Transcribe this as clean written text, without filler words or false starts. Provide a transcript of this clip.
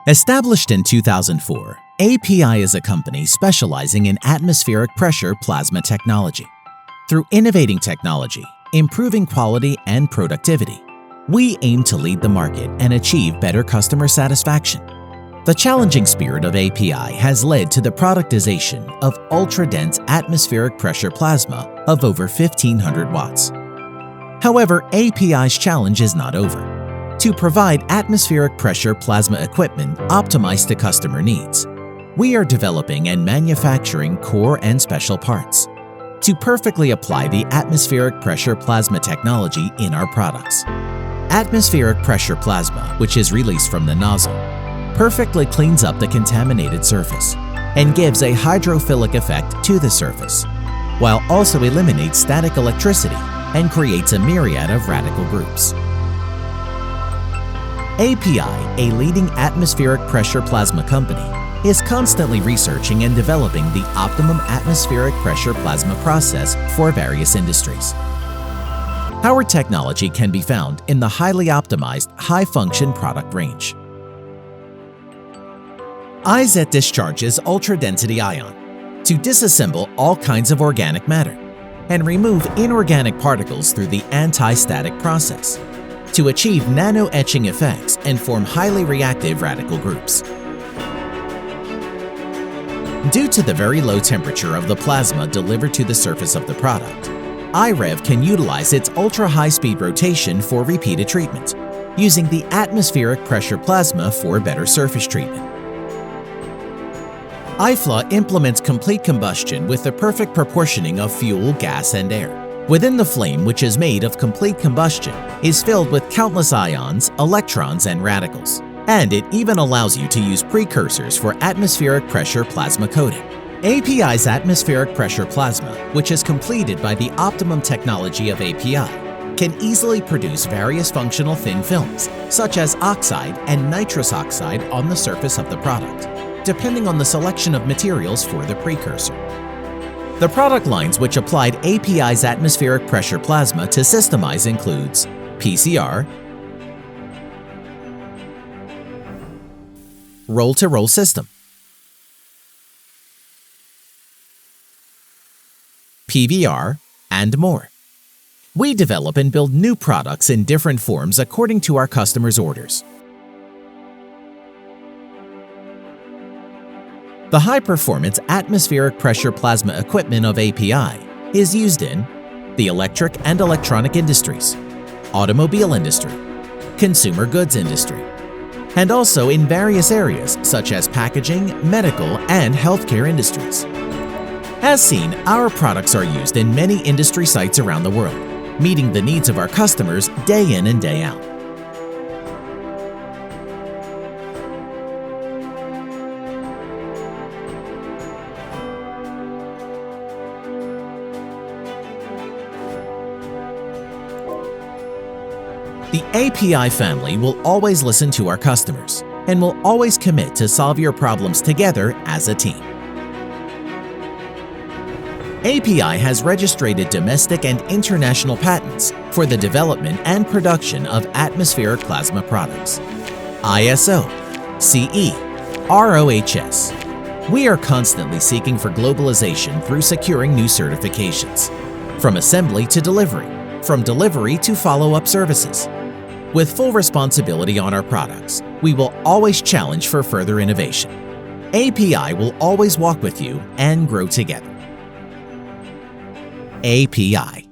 Established in 2004, API is a company specializing in atmospheric pressure plasma technology. Through innovating technology, improving quality and productivity, we aim to lead the market and achieve better customer satisfaction. The challenging spirit of API has led to the productization of ultra-dense atmospheric pressure plasma of over 1,500 watts. However, API's challenge is not over. To provide atmospheric pressure plasma equipment optimized to customer needs, we are developing and manufacturing core and special parts to perfectly apply the atmospheric pressure plasma technology in our products. Atmospheric pressure plasma, which is released from the nozzle, perfectly cleans up the contaminated surface and gives a hydrophilic effect to the surface, while also eliminates static electricity and creates a myriad of radical groups. API, a leading atmospheric pressure plasma company, is constantly researching and developing the optimum atmospheric pressure plasma process for various industries. Our technology can be found in the highly optimized high-function product range. IZ discharges ultra-density ion to disassemble all kinds of organic matter and remove inorganic particles through the anti-static process to achieve nano-etching effects and form highly reactive radical groups. Due to the very low temperature of the plasma delivered to the surface of the product, IREV can utilize its ultra-high-speed rotation for repeated treatment, using the atmospheric pressure plasma for better surface treatment. IFLA implements complete combustion with the perfect proportioning of fuel, gas, and air. Within the flame, which is made of complete combustion, is filled with countless ions, electrons, and radicals. And it even allows you to use precursors for atmospheric pressure plasma coating. API's atmospheric pressure plasma, which is completed by the optimum technology of API, can easily produce various functional thin films, such as oxide and nitrous oxide on the surface of the product, depending on the selection of materials for the precursor. The product lines which applied API's atmospheric pressure plasma to systemize includes PCR, roll-to-roll system, PVR, and more. We develop and build new products in different forms according to our customers' orders. The high-performance atmospheric pressure plasma equipment of API is used in the electric and electronic industries, automobile industry, consumer goods industry, and also in various areas such as packaging, medical, and healthcare industries. As seen, our products are used in many industry sites around the world, meeting the needs of our customers day in and day out. The API family will always listen to our customers and will always commit to solve your problems together as a team. API has registered domestic and international patents for the development and production of atmospheric plasma products. ISO, CE, ROHS. We are constantly seeking for globalization through securing new certifications, from assembly to delivery, from delivery to follow-up services. With full responsibility on our products, we will always challenge for further innovation. API will always walk with you and grow together. API.